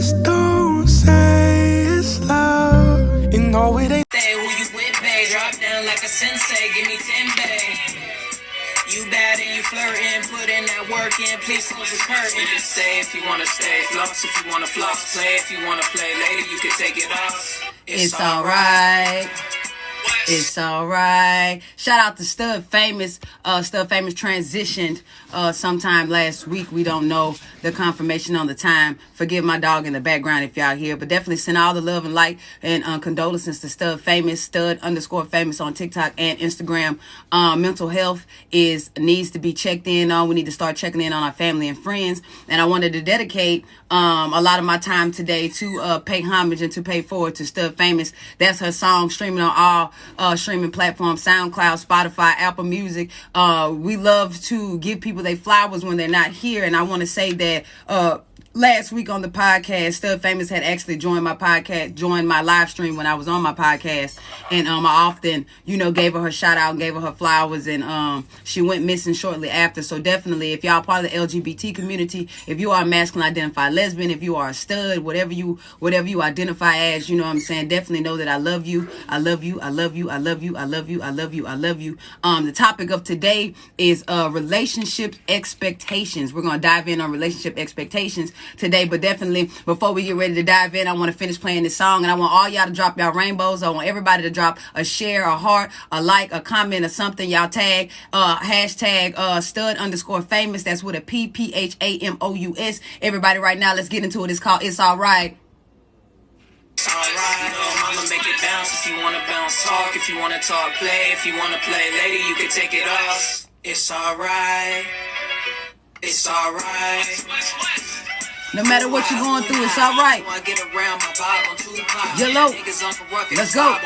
just don't say it's love. You know it ain't. Say who you with, babe. Drop down like a sensei. Give me 10, babe. You bad and you flirting, put in that work in, please close the curtain. Just stay if you wanna stay, floss if you wanna floss, play if you wanna play, later you can take it off. It's alright. It's alright. Shout out to Stud Famous. Stud Famous transitioned sometime last week. We don't know the confirmation on the time. Forgive my dog in the background if y'all hear, but definitely send all the love and light and condolences to Stud Famous, Stud_famous on TikTok and Instagram. Mental health needs to be checked in on. We need to start checking in on our family and friends. And I wanted to dedicate a lot of my time today to pay homage and to pay forward to Stud Famous. That's her song streaming on all streaming platforms, SoundCloud, Spotify, Apple Music. We love to give people their flowers when they're not here. And I want to say that last week on the podcast, Stud Famous had actually joined my live stream when I was on my podcast. And I often, gave her shout out and gave her flowers. And she went missing shortly after. So definitely, if y'all part of the LGBT community, if you are a masculine identified lesbian, if you are a stud, whatever you identify as, you know what I'm saying, definitely know that I love you. I love you. I love you. I love you. I love you. I love you. I love you. The topic of today is relationship expectations. We're going to dive in on relationship expectations today, but definitely before we get ready to dive in, I want to finish playing this song, and I want all y'all to drop y'all rainbows. I want everybody to drop a share, a heart, a like, a comment, or something. Y'all tag hashtag stud_famous. That's with a PPHAMOUS. Everybody right now, let's get into it. It's called It's Alright. It's alright, I'ma make it bounce if you wanna bounce, talk if you wanna talk, play if you wanna play, lady you can take it off. It's alright. It's alright. No matter what you're going through, it's alright. Yellow. Let's go.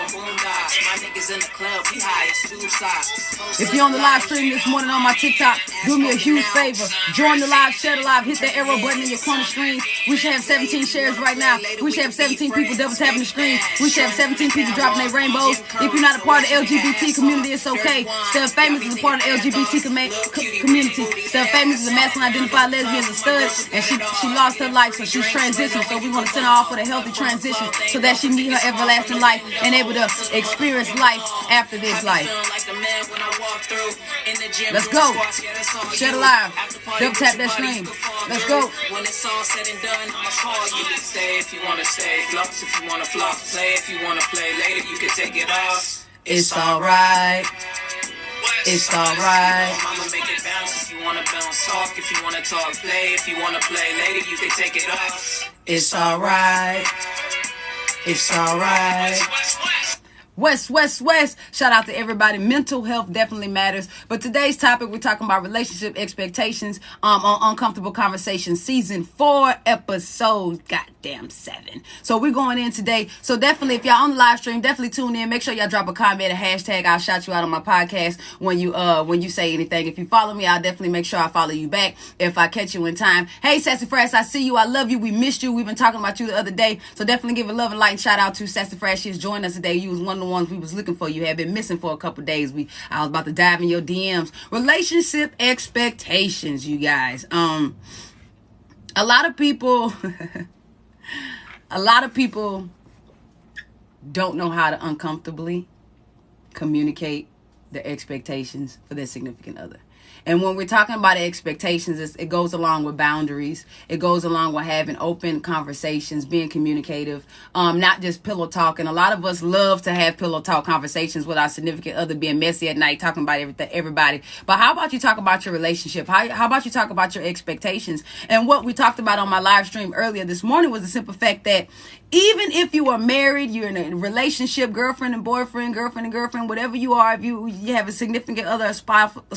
If you're on the live stream this morning on my TikTok, do me a huge favor. Join the live, share the live, hit the arrow button in your corner screen. We should have 17 shares right now. We should have 17 people double tapping the screen. We should have 17 people dropping their rainbows. If you're not a part of the LGBT community, it's okay. Stud Famous is a part of the LGBT community. Stud Famous is a masculine identified lesbian, is a stud, and she lost her life, so she's transitioned. So we want to send her off with a healthy transition so that she meet her everlasting life and able to experience life after this life. Let's go. Share the live. Double tap that screen. Let's go. When it's all said and done, I'ma call you. Stay if you wanna stay, floss if you wanna floss, play if you wanna play, later you can take it off. It's alright. It's alright. I'ma make it bounce if you wanna bounce, talk if you wanna talk, play if you wanna play, later you can take it off. It's alright. It's alright. West. Shout out to everybody. Mental health definitely matters. But today's topic, we're talking about relationship expectations on Uncomfortable Conversations, season 4, episode goddamn 7. So we're going in today. So definitely, if y'all on the live stream, definitely tune in. Make sure y'all drop a comment, a hashtag. I'll shout you out on my podcast when you say anything. If you follow me, I'll definitely make sure I follow you back if I catch you in time. Hey, Sassy Fresh, I see you. I love you. We missed you. We've been talking about you the other day. So definitely give a love and light and shout out to Sassy Fresh. She's joined us today. You was one of the ones we was looking for. You had been missing for a couple days. I was about to dive in your DMs. Relationship expectations, you guys. A lot of people don't know how to uncomfortably communicate their expectations for their significant other. And when we're talking about expectations, it goes along with boundaries. It goes along with having open conversations, being communicative, not just pillow talk. And a lot of us love to have pillow talk conversations with our significant other, being messy at night, talking about everybody. But how about you talk about your relationship? How about you talk about your expectations? And what we talked about on my live stream earlier this morning was the simple fact that even if you are married, you're in a relationship, girlfriend and boyfriend, whatever you are, if you have a significant other, a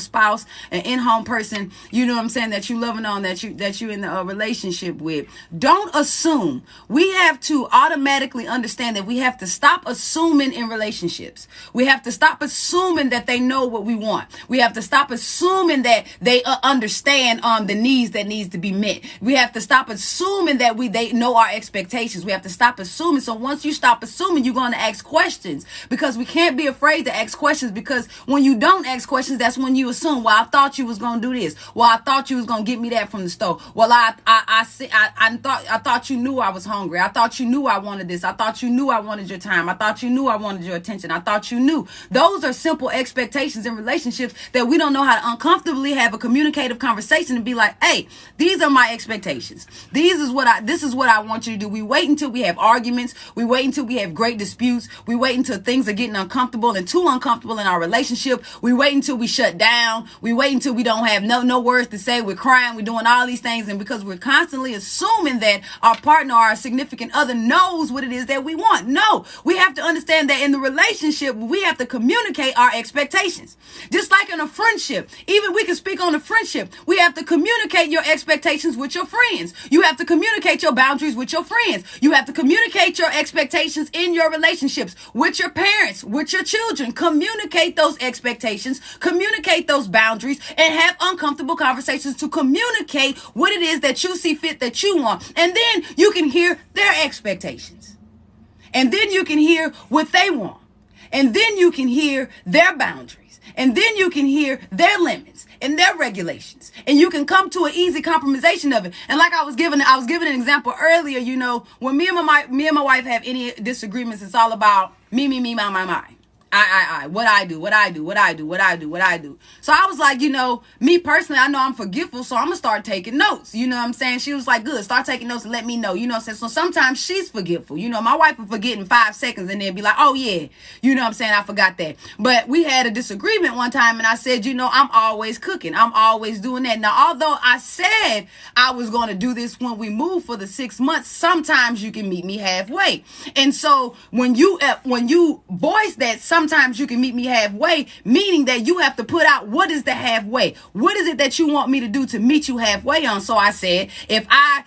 spouse, an in-home person, you know what I'm saying, that you loving on, that you in a relationship with, don't assume. We have to automatically understand that we have to stop assuming in relationships. We have to stop assuming that they know what we want. We have to stop assuming that they understand the needs that needs to be met. We have to stop assuming that they know our expectations. We have to stop assuming. So once you stop assuming, you're going to ask questions, because we can't be afraid to ask questions, because when you don't ask questions, that's when you assume, well, I thought thought you was gonna do this. Well, I thought you was gonna get me that from the store. Well, I thought you knew I was hungry. I thought you knew I wanted this. I thought you knew I wanted your time. I thought you knew I wanted your attention. I thought you knew. Those are simple expectations in relationships that we don't know how to uncomfortably have a communicative conversation and be like, hey, these are my expectations. This is what I want you to do. We wait until we have arguments. We wait until we have great disputes. We wait until things are getting uncomfortable and too uncomfortable in our relationship. We wait until we shut down. We wait until we don't have no words to say. We're crying. We're doing all these things. And because we're constantly assuming that our partner or our significant other knows what it is that we want. No, we have to understand that in the relationship, we have to communicate our expectations. Just like in a friendship, even we can speak on a friendship. We have to communicate your expectations with your friends. You have to communicate your boundaries with your friends. You have to communicate your expectations in your relationships with your parents, with your children. Communicate those expectations, communicate those boundaries, and have uncomfortable conversations to communicate what it is that you see fit that you want. And then you can hear their expectations. And then you can hear what they want. And then you can hear their boundaries. And then you can hear their limits and their regulations. And you can come to an easy compromisation of it. And like I was giving an example earlier, you know, when me and my wife have any disagreements, it's all about me, my. I, what I do. So I was like, you know, me personally, I know I'm forgetful, so I'm going to start taking notes. You know what I'm saying? She was like, good, start taking notes and let me know. You know what I'm saying? So sometimes she's forgetful. You know, my wife will forget in 5 seconds and then be like, oh yeah, you know what I'm saying? I forgot that. But we had a disagreement one time and I said, you know, I'm always cooking. I'm always doing that. Now, although I said I was going to do this when we moved for the 6 months, sometimes you can meet me halfway. And so when you voice that, sometimes you can meet me halfway, meaning that you have to put out what is the halfway. What is it that you want me to do to meet you halfway on? So I said, if I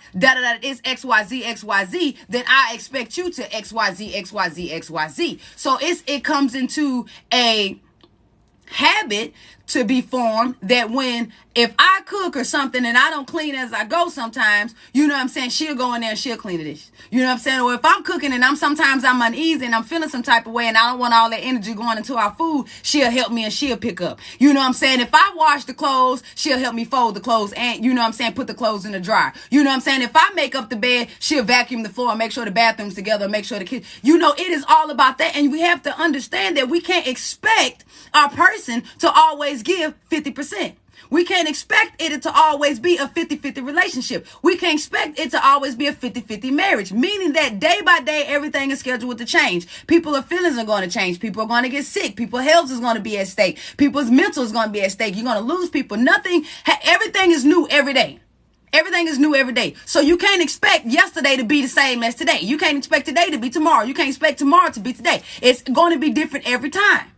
is XYZ, then I expect you to XYZ. So it comes into a habit to be formed that if I cook or something and I don't clean as I go sometimes, you know what I'm saying, she'll go in there and she'll clean the dishes. You know what I'm saying? Or if I'm cooking and sometimes I'm uneasy and I'm feeling some type of way and I don't want all that energy going into our food, she'll help me and she'll pick up. You know what I'm saying? If I wash the clothes, she'll help me fold the clothes and, you know what I'm saying, put the clothes in the dryer. You know what I'm saying? If I make up the bed, she'll vacuum the floor and make sure the bathroom's together, make sure the kids, you know, it is all about that. And we have to understand that we can't expect our person to always give 50%. We can't expect it to always be a 50-50 relationship. We can't expect it to always be a 50-50 marriage, meaning that day by day, everything is scheduled to change. People's feelings are going to change. People are going to get sick. People's health is going to be at stake. People's mental is going to be at stake. You're going to lose people. Everything is new every day. Everything is new every day. So you can't expect yesterday to be the same as today. You can't expect today to be tomorrow. You can't expect tomorrow to be today. It's going to be different every time.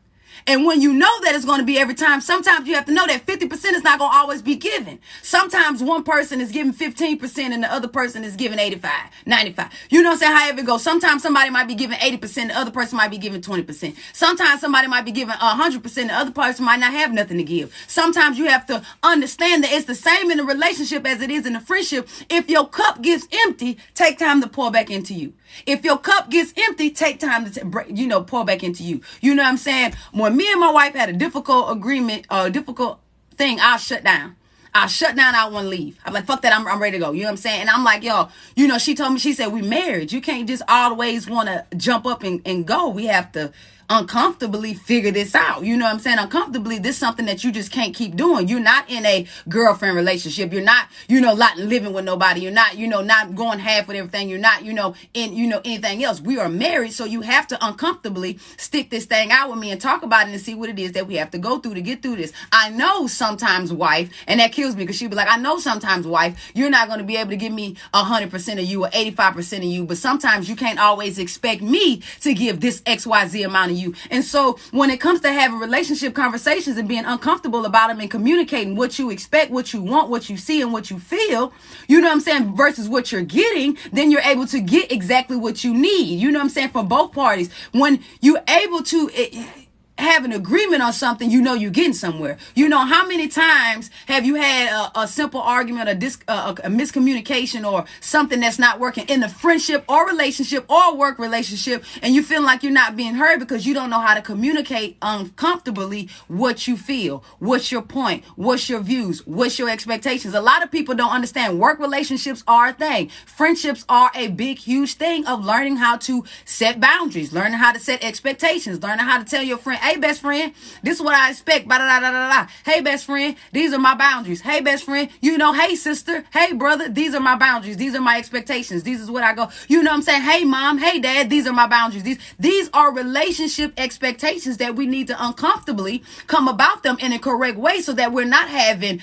And when you know that it's going to be every time, sometimes you have to know that 50% is not going to always be given. Sometimes one person is giving 15% and the other person is giving 85, 95. You know what I'm saying? However it goes. Sometimes somebody might be giving 80%, the other person might be giving 20%. Sometimes somebody might be giving 100%, the other person might not have nothing to give. Sometimes you have to understand that it's the same in a relationship as it is in a friendship. If your cup gets empty, take time to pour back into you. If your cup gets empty, take time to pour back into you. You know what I'm saying? When me and my wife had a difficult agreement, difficult thing, I'll shut down. I don't want to leave. I'm like, fuck that, I'm ready to go. You know what I'm saying? And I'm like, yo, you know, she told me, she said, we married. You can't just always want to jump up and go. We have to uncomfortably figure this out. You know what I'm saying? Uncomfortably, this is something that you just can't keep doing. You're not in a girlfriend relationship. You're not, living with nobody. You're not, not going half with everything. You're not, in, anything else. We are married. So you have to uncomfortably stick this thing out with me and talk about it and see what it is that we have to go through to get through this. I know sometimes, wife, and that kills me because she'd be like, I know sometimes, wife, you're not going to be able to give me 100% of you or 85% of you, but sometimes you can't always expect me to give this XYZ amount of you. And so when it comes to having relationship conversations and being uncomfortable about them and communicating what you expect, what you want, what you see, and what you feel, you know what I'm saying, versus what you're getting, then you're able to get exactly what you need, you know what I'm saying, from both parties. When you're able to have an agreement on something, you know you're getting somewhere. You know, how many times have you had a simple argument, a miscommunication, or something that's not working in a friendship or relationship or work relationship, and you feel like you're not being heard because you don't know how to communicate uncomfortably what you feel, what's your point, what's your views, what's your expectations. A lot of people don't understand work relationships are a thing. Friendships are a big, huge thing of learning how to set boundaries, learning how to set expectations, learning how to tell your friend, hey, best friend, this is what I expect. Hey, best friend, these are my boundaries. Hey, best friend, you know, hey, sister, hey, brother, these are my boundaries. These are my expectations. This is what I go. You know what I'm saying? Hey, mom, hey, dad, these are my boundaries. These are relationship expectations that we need to uncomfortably come about them in a correct way so that we're not having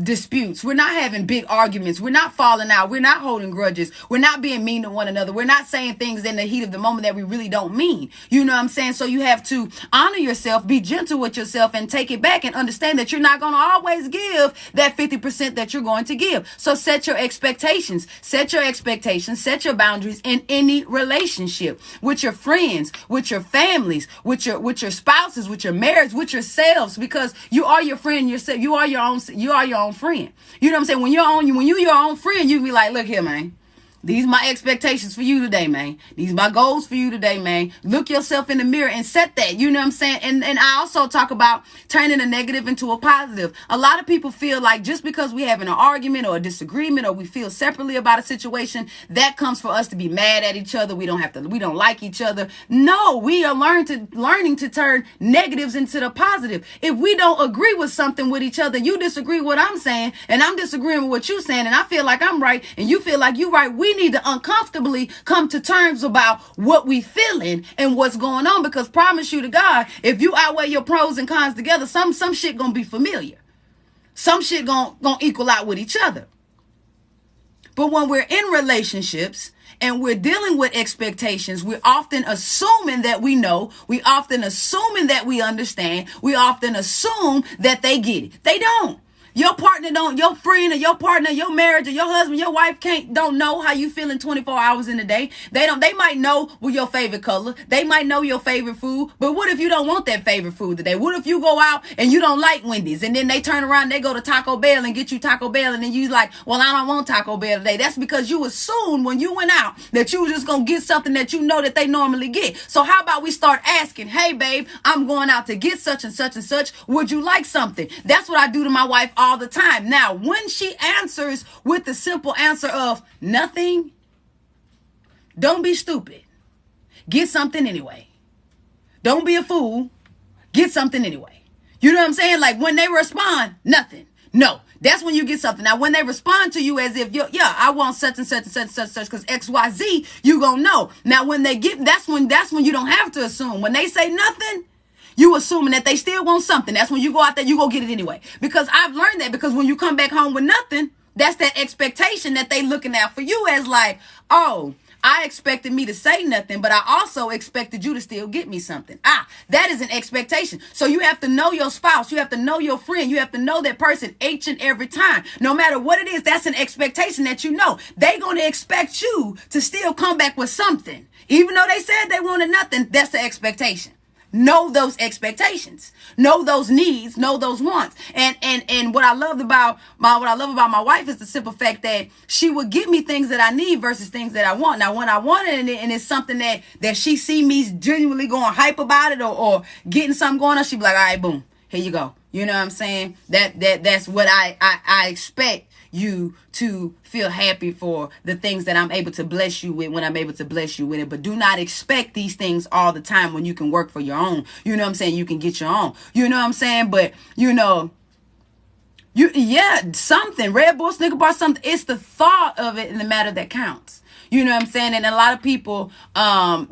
disputes. We're not having big arguments. We're not falling out. We're not holding grudges. We're not being mean to one another. We're not saying things in the heat of the moment that we really don't mean. You know what I'm saying? So you have to honor yourself, be gentle with yourself, and take it back and understand that you're not going to always give that 50% that you're going to give. So set your expectations, set your boundaries in any relationship, with your friends, with your families, with your spouses, with your marriage, with yourselves, because you are your friend yourself. You are your own friend. You know what I'm saying? When you're your own friend, you be like, look here, man. These are my expectations for you today, man. These are my goals for you today, man. Look yourself in the mirror and set that. You know what I'm saying? And I also talk about turning a negative into a positive. A lot of people feel like just because we having an argument or a disagreement or we feel separately about a situation, that comes for us to be mad at each other. We don't like each other. No, we are learning to turn negatives into the positive. If we don't agree with something with each other, you disagree with what I'm saying, and I'm disagreeing with what you're saying, and I feel like I'm right, and you feel like you're right. We need to uncomfortably come to terms about what we feeling and what's going on, because promise you to God, if you outweigh your pros and cons together, some shit gonna be familiar. Some shit gonna equal out with each other. But when we're in relationships and we're dealing with expectations, we're often assuming that we know, we often assuming that we understand, we often assume that they get it. They don't. Your partner don't, your friend or your partner, your marriage or your husband, your wife don't know how you feeling 24 hours in a day. They might know what your favorite color. They might know your favorite food. But what if you don't want that favorite food today? What if you go out and you don't like Wendy's, and then they turn around, they go to Taco Bell and get you Taco Bell, and then you like, well, I don't want Taco Bell today. That's because you assumed when you went out that you were just going to get something that you know that they normally get. So how about we start asking, hey, babe, I'm going out to get such and such and such. Would you like something? That's what I do to my wife all the time. Now, when she answers with the simple answer of nothing, don't be stupid. Get something anyway. Don't be a fool. Get something anyway. You know what I'm saying? Like when they respond, nothing. No, that's when you get something. Now, when they respond to you as if I want such and such and such and such, such, because XYZ, you gonna know. Now, when they get, that's when you don't have to assume. When they say nothing, you assuming that they still want something. That's when you go out there, you go get it anyway. Because I've learned that, because when you come back home with nothing, that's that expectation that they looking at for you as like, oh, I expected me to say nothing, but I also expected you to still get me something. That is an expectation. So you have to know your spouse. You have to know your friend. You have to know that person each and every time. No matter what it is, that's an expectation that you know. They're going to expect you to still come back with something. Even though they said they wanted nothing, that's the expectation. Know those expectations, know those needs, know those wants. And what I love about my wife is the simple fact that she would give me things that I need versus things that I want. Now, when I want it and it's something that she see me genuinely going hype about it or getting something going on, she be like, all right, boom, here you go. You know what I'm saying? That's what I expect you to feel happy for, the things that I'm able to bless you with when I'm able to bless you with it. But do not expect these things all the time when you can work for your own. You know what I'm saying? You can get your own. You know what I'm saying? But, something, Red Bull, Snicker bar, something. It's the thought of it in the matter that counts. You know what I'm saying? And a lot of people,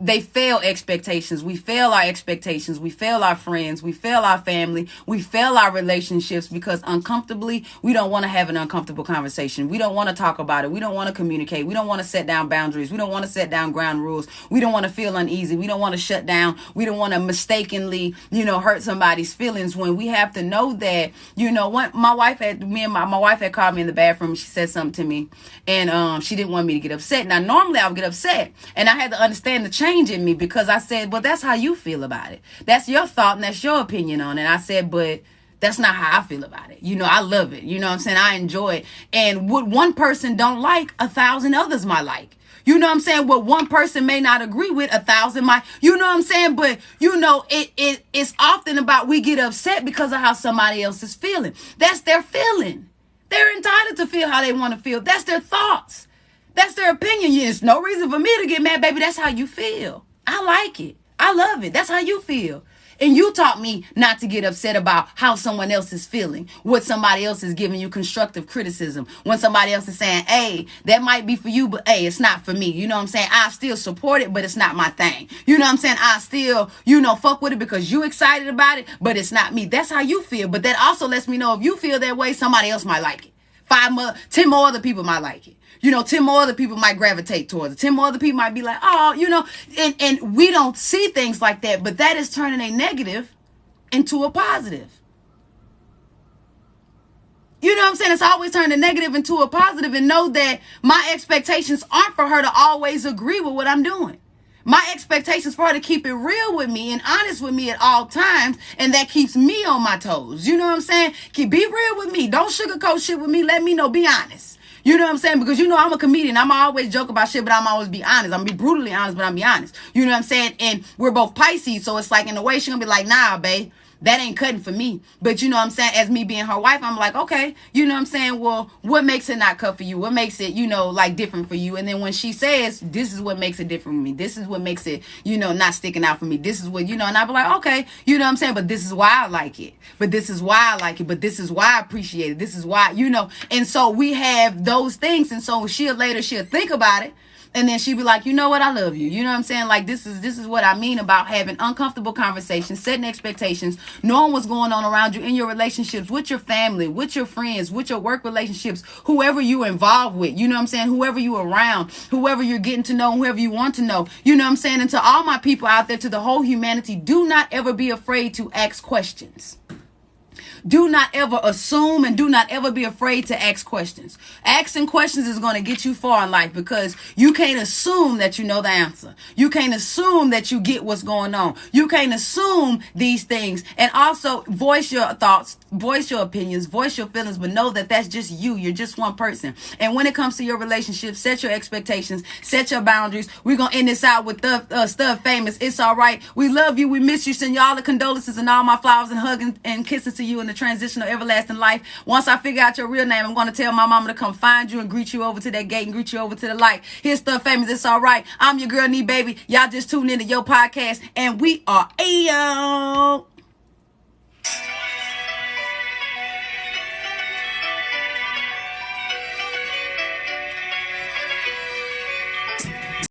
they fail expectations. We fail our expectations. We fail our friends. We fail our family. We fail our relationships because uncomfortably, we don't want to have an uncomfortable conversation. We don't want to talk about it. We don't want to communicate. We don't want to set down boundaries. We don't want to set down ground rules. We don't want to feel uneasy. We don't want to shut down. We don't want to mistakenly, hurt somebody's feelings, when we have to know that, when my wife had called me in the bathroom. She said something to me, and she didn't want me to get upset. Now, normally I would get upset. And I had to understand the change in me, because I said, well, that's how you feel about it. That's your thought and that's your opinion on it. I said, but that's not how I feel about it. I love it. You know what I'm saying? I enjoy it. And what one person don't like, 1,000 others might like. You know what I'm saying? What one person may not agree with, 1,000 might. You know what I'm saying? But, it's often about we get upset because of how somebody else is feeling. That's their feeling. They're entitled to feel how they want to feel. That's their thoughts. That's their opinion. There's no reason for me to get mad, baby. That's how you feel. I like it. I love it. That's how you feel. And you taught me not to get upset about how someone else is feeling, what somebody else is giving you constructive criticism. When somebody else is saying, hey, that might be for you, but hey, it's not for me. You know what I'm saying? I still support it, but it's not my thing. You know what I'm saying? I still, fuck with it because you excited about it, but it's not me. That's how you feel. But that also lets me know if you feel that way, somebody else might like it. 10 more other people might like it. 10 more other people might gravitate towards it. 10 more other people might be like, oh, and we don't see things like that, but that is turning a negative into a positive. You know what I'm saying? It's always turning a negative into a positive, and know that my expectations aren't for her to always agree with what I'm doing. My expectations for her to keep it real with me and honest with me at all times, and that keeps me on my toes. You know what I'm saying? Be real with me. Don't sugarcoat shit with me. Let me know. Be honest. You know what I'm saying? Because I'm a comedian. I'm always joke about shit, but I'm always be honest. I'm be brutally honest, but I'm be honest. You know what I'm saying? And we're both Pisces, so it's like in a way she's gonna be like, nah, babe, that ain't cutting for me. But you know what I'm saying? As me being her wife, I'm like, okay, you know what I'm saying? Well, what makes it not cut for you? What makes it, like different for you? And then when she says, this is what makes it different for me. This is what makes it, not sticking out for me. This is what, and I be like, okay, you know what I'm saying? But this is why I like it. But this is why I like it. But this is why I appreciate it. This is why, And so we have those things. And so she'll think about it. And then she'd be like, you know what? I love you. You know what I'm saying? Like, this is what I mean about having uncomfortable conversations, setting expectations, knowing what's going on around you in your relationships, with your family, with your friends, with your work relationships, whoever you're involved with. You know what I'm saying? Whoever you around, whoever you're getting to know, whoever you want to know. You know what I'm saying? And to all my people out there, to the whole humanity, do not ever be afraid to ask questions. Do not ever assume, and do not ever be afraid to ask questions. Asking questions is going to get you far in life, because you can't assume that you know the answer. You can't assume that you get what's going on. You can't assume these things. And also voice your thoughts, voice your opinions, voice your feelings, but know that that's just you. You're just one person. And when it comes to your relationship, set your expectations, set your boundaries. We're going to end this out with Stud Famous. It's all right. We love you. We miss you. Send you all the condolences and all my flowers and hugging and kisses to you in the transitional everlasting life. Once I figure out your real name, I'm going to tell my mama to come find you and greet you over to that gate and greet you over to the light. Here's Stud Famous. It's all right. I'm your girl, Neebaby. Y'all just tuned into your podcast, and we are Ayo.